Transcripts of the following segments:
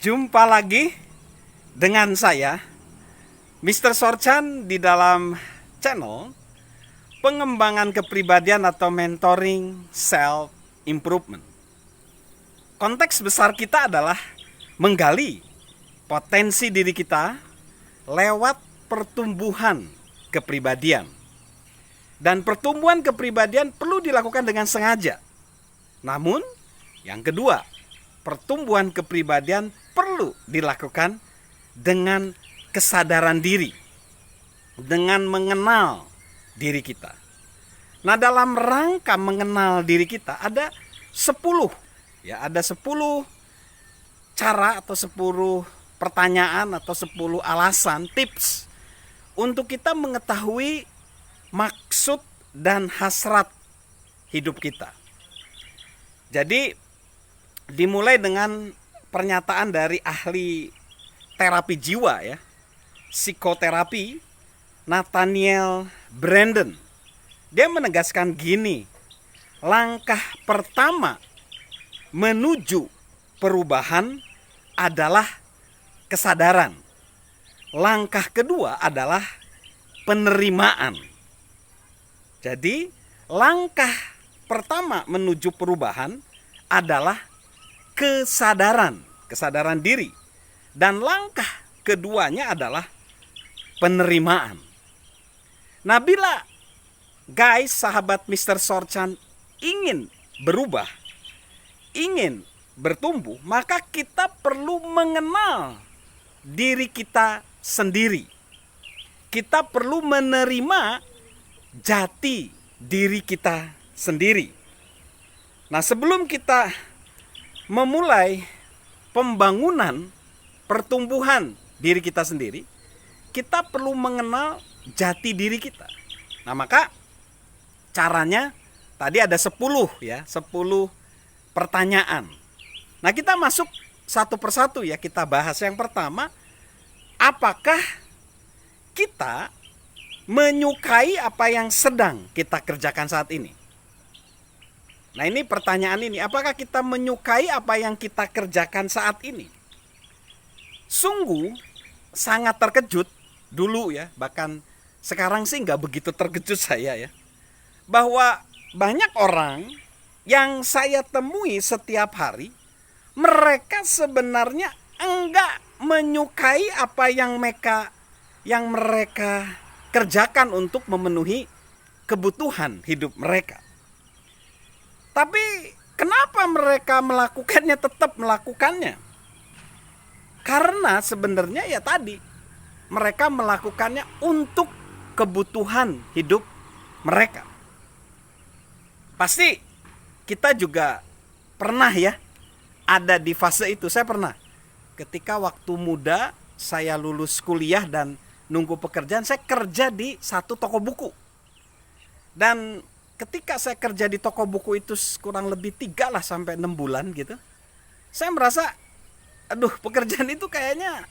Jumpa lagi dengan saya, Mr. Sorchan, di dalam channel pengembangan kepribadian atau mentoring self improvement. Konteks besar kita adalah menggali potensi diri kita lewat pertumbuhan kepribadian. Dan pertumbuhan kepribadian perlu dilakukan dengan sengaja. Namun, yang kedua, pertumbuhan kepribadian perlu dilakukan dengan kesadaran diri, dengan mengenal diri kita. Nah, dalam rangka mengenal diri kita ada 10 cara atau 10 pertanyaan atau 10 alasan, tips untuk kita mengetahui maksud dan hasrat hidup kita. Jadi dimulai dengan pernyataan dari ahli terapi jiwa ya, psikoterapi, Nathaniel Branden. Dia menegaskan gini, langkah pertama menuju perubahan adalah kesadaran. Langkah kedua adalah penerimaan. Jadi langkah pertama menuju perubahan adalah kesadaran diri. Dan langkah keduanya adalah penerimaan. Nah, bila guys, sahabat Mr. Sorchan ingin berubah, ingin bertumbuh, maka kita perlu mengenal diri kita sendiri. Kita perlu menerima jati diri kita sendiri. Nah, sebelum kita memulai pembangunan pertumbuhan diri kita sendiri, kita perlu mengenal jati diri kita. Nah, maka caranya tadi ada 10 pertanyaan. Nah, kita masuk satu persatu ya, kita bahas. Yang pertama, apakah kita menyukai apa yang sedang kita kerjakan saat ini? Nah, ini pertanyaan ini, apakah kita menyukai apa yang kita kerjakan saat ini? Sungguh sangat terkejut dulu ya, bahkan sekarang sih nggak begitu terkejut saya ya, bahwa banyak orang yang saya temui setiap hari, mereka sebenarnya enggak menyukai apa yang mereka kerjakan untuk memenuhi kebutuhan hidup mereka. Tapi kenapa mereka tetap melakukannya? Karena sebenarnya ya tadi, mereka melakukannya untuk kebutuhan hidup mereka. Pasti kita juga pernah ya ada di fase itu. Saya pernah ketika waktu muda saya lulus kuliah dan nunggu pekerjaan, saya kerja di satu toko buku. Dan ketika saya kerja di toko buku itu kurang lebih 3 sampai 6 bulan gitu, saya merasa pekerjaan itu kayaknya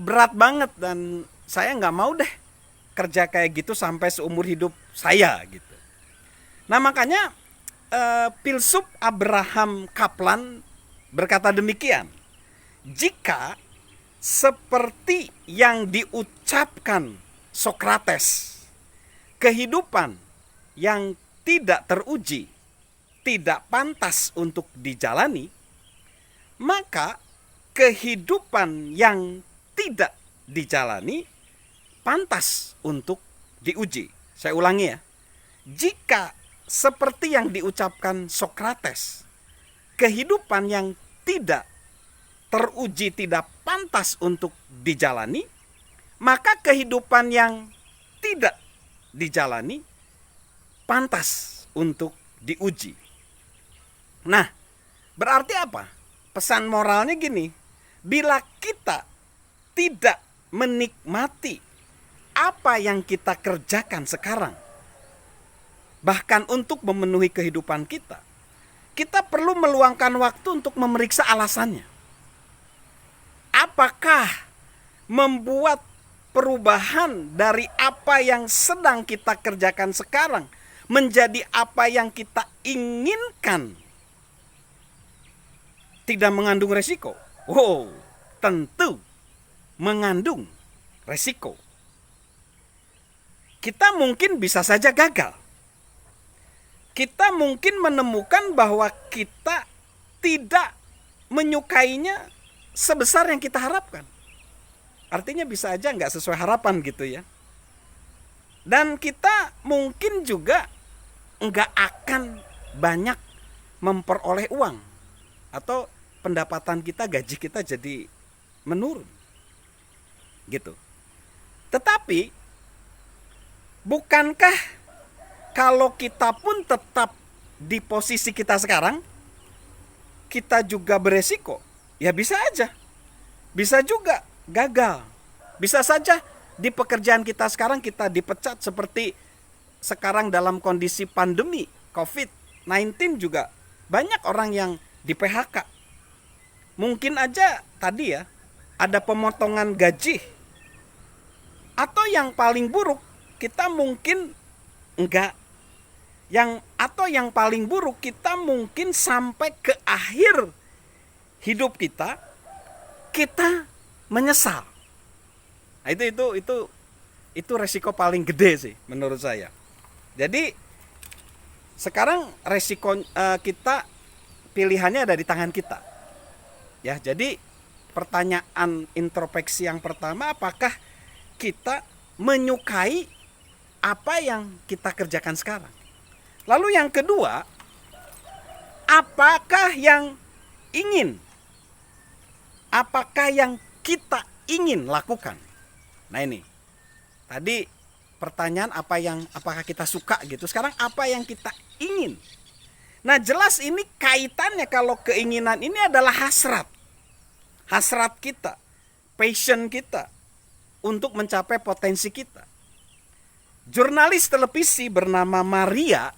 berat banget dan saya nggak mau deh kerja kayak gitu sampai seumur hidup saya gitu. Nah, makanya filsuf Abraham Kaplan berkata demikian, jika seperti yang diucapkan Sokrates, kehidupan yang tidak teruji tidak pantas untuk dijalani, maka kehidupan yang tidak dijalani pantas untuk diuji. Saya ulangi ya. Jika seperti yang diucapkan Sokrates, kehidupan yang tidak teruji tidak pantas untuk dijalani, maka kehidupan yang tidak dijalani pantas untuk diuji. Nah, berarti apa? Pesan moralnya gini, bila kita tidak menikmati apa yang kita kerjakan sekarang, bahkan untuk memenuhi kehidupan kita, kita perlu meluangkan waktu untuk memeriksa alasannya. Apakah membuat perubahan dari apa yang sedang kita kerjakan sekarang menjadi apa yang kita inginkan tidak mengandung resiko? wow, tentu mengandung resiko. Kita mungkin bisa saja gagal. Kita mungkin menemukan bahwa kita tidak menyukainya sebesar yang kita harapkan. Artinya bisa aja nggak sesuai harapan gitu ya. Dan kita mungkin juga nggak akan banyak memperoleh uang. Atau pendapatan kita, gaji kita jadi menurun. Gitu. Tetapi, bukankah kalau kita pun tetap di posisi kita sekarang, kita juga beresiko? Ya bisa aja. Bisa juga gagal. Bisa saja di pekerjaan kita sekarang kita dipecat seperti sekarang dalam kondisi pandemi COVID-19 juga banyak orang yang di PHK. Mungkin aja tadi ya ada pemotongan gaji. Atau yang paling buruk kita mungkin enggak. Yang paling buruk kita mungkin sampai ke akhir hidup kita menyesal. Nah, itu resiko paling gede sih menurut saya. Jadi sekarang resiko kita pilihannya ada di tangan kita. Ya, jadi pertanyaan introspeksi yang pertama, apakah kita menyukai apa yang kita kerjakan sekarang? Lalu yang kedua, apakah yang kita ingin lakukan? Nah ini, tadi pertanyaan apakah kita suka gitu. Sekarang apa yang kita ingin? Nah jelas ini kaitannya kalau keinginan ini adalah hasrat. Hasrat kita, passion kita untuk mencapai potensi kita. Jurnalis televisi bernama Maria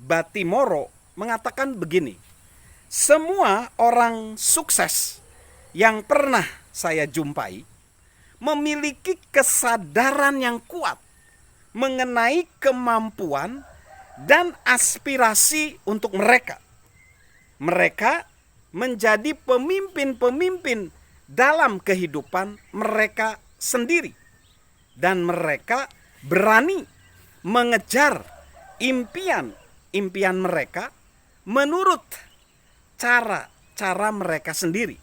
Batimoro mengatakan begini, semua orang sukses yang pernah saya jumpai memiliki kesadaran yang kuat mengenai kemampuan dan aspirasi untuk mereka. Mereka menjadi pemimpin-pemimpin dalam kehidupan mereka sendiri. Dan mereka berani mengejar impian mereka menurut cara mereka sendiri.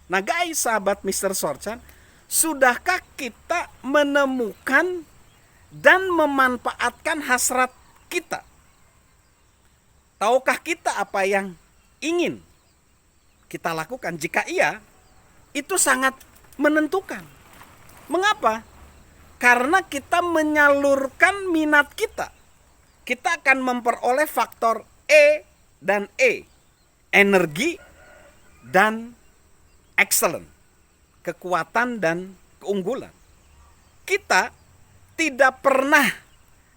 Nah guys, sahabat Mr. Sorchan, sudahkah kita menemukan dan memanfaatkan hasrat kita? Tahukah kita apa yang ingin kita lakukan? Jika iya, itu sangat menentukan. Mengapa? Karena kita menyalurkan minat kita. Kita akan memperoleh faktor E dan E. Energi dan excellent. Kekuatan dan keunggulan. Kita tidak pernah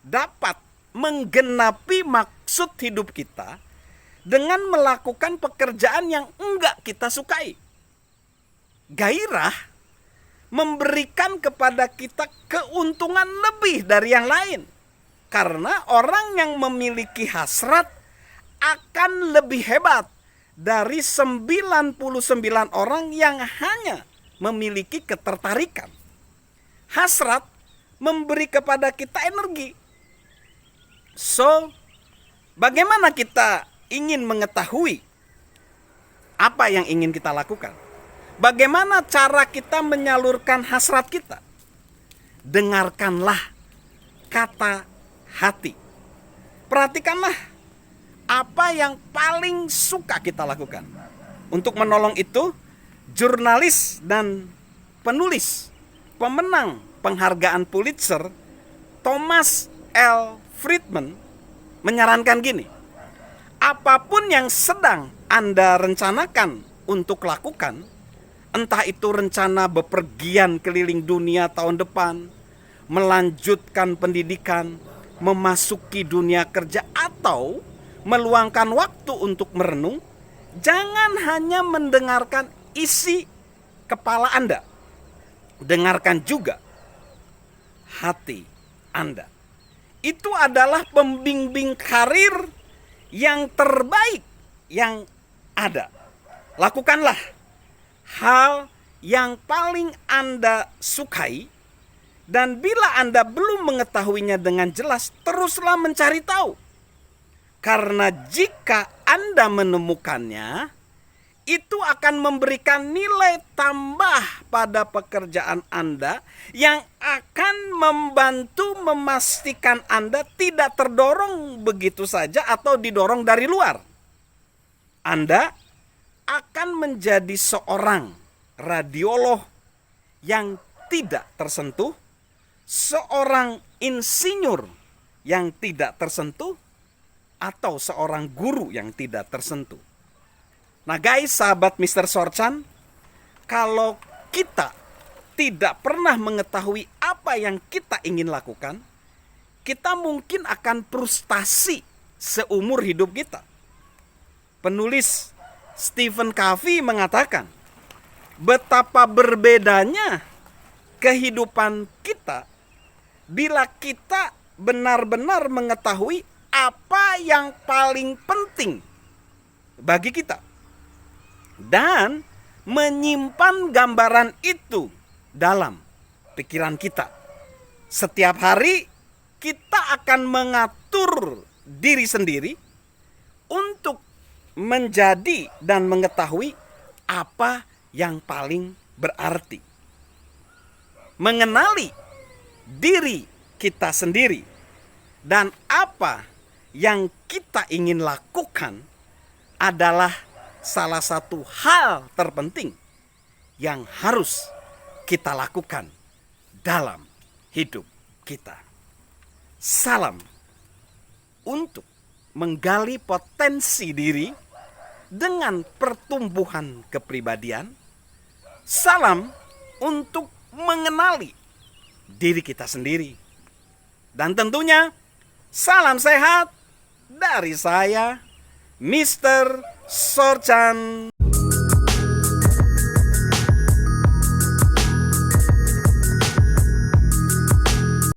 dapat menggenapi maksud hidup kita dengan melakukan pekerjaan yang enggak kita sukai. Gairah memberikan kepada kita keuntungan lebih dari yang lain. Karena orang yang memiliki hasrat akan lebih hebat dari 99 orang yang hanya memiliki ketertarikan. Hasrat memberi kepada kita energi. So, bagaimana kita ingin mengetahui apa yang ingin kita lakukan? Bagaimana cara kita menyalurkan hasrat kita? Dengarkanlah kata hati. Perhatikanlah apa yang paling suka kita lakukan. Untuk menolong itu, jurnalis dan penulis pemenang penghargaan Pulitzer Thomas L. Friedman menyarankan gini, apapun yang sedang Anda rencanakan untuk lakukan, entah itu rencana bepergian keliling dunia tahun depan, melanjutkan pendidikan, memasuki dunia kerja, atau meluangkan waktu untuk merenung, jangan hanya mendengarkan isi kepala Anda. Dengarkan juga hati Anda. Itu adalah pembimbing karir yang terbaik yang ada. Lakukanlah hal yang paling Anda sukai, dan bila Anda belum mengetahuinya dengan jelas, teruslah mencari tahu. Karena jika Anda menemukannya, itu akan memberikan nilai tambah pada pekerjaan Anda yang akan membantu memastikan Anda tidak terdorong begitu saja atau didorong dari luar. Anda akan menjadi seorang radiolog yang tidak tersentuh, seorang insinyur yang tidak tersentuh, atau seorang guru yang tidak tersentuh. Nah guys, sahabat Mr. Sorchan, kalau kita tidak pernah mengetahui apa yang kita ingin lakukan, kita mungkin akan frustasi seumur hidup kita. Penulis Stephen Covey mengatakan, betapa berbedanya kehidupan kita bila kita benar-benar mengetahui apa yang paling penting bagi kita, dan menyimpan gambaran itu dalam pikiran kita. Setiap hari kita akan mengatur diri sendiri untuk menjadi dan mengetahui apa yang paling berarti. Mengenali diri kita sendiri dan apa yang kita ingin lakukan adalah salah satu hal terpenting yang harus kita lakukan dalam hidup kita. Salam untuk menggali potensi diri dengan pertumbuhan kepribadian. Salam untuk mengenali diri kita sendiri. Dan tentunya salam sehat dari saya, Mr. Sorchan.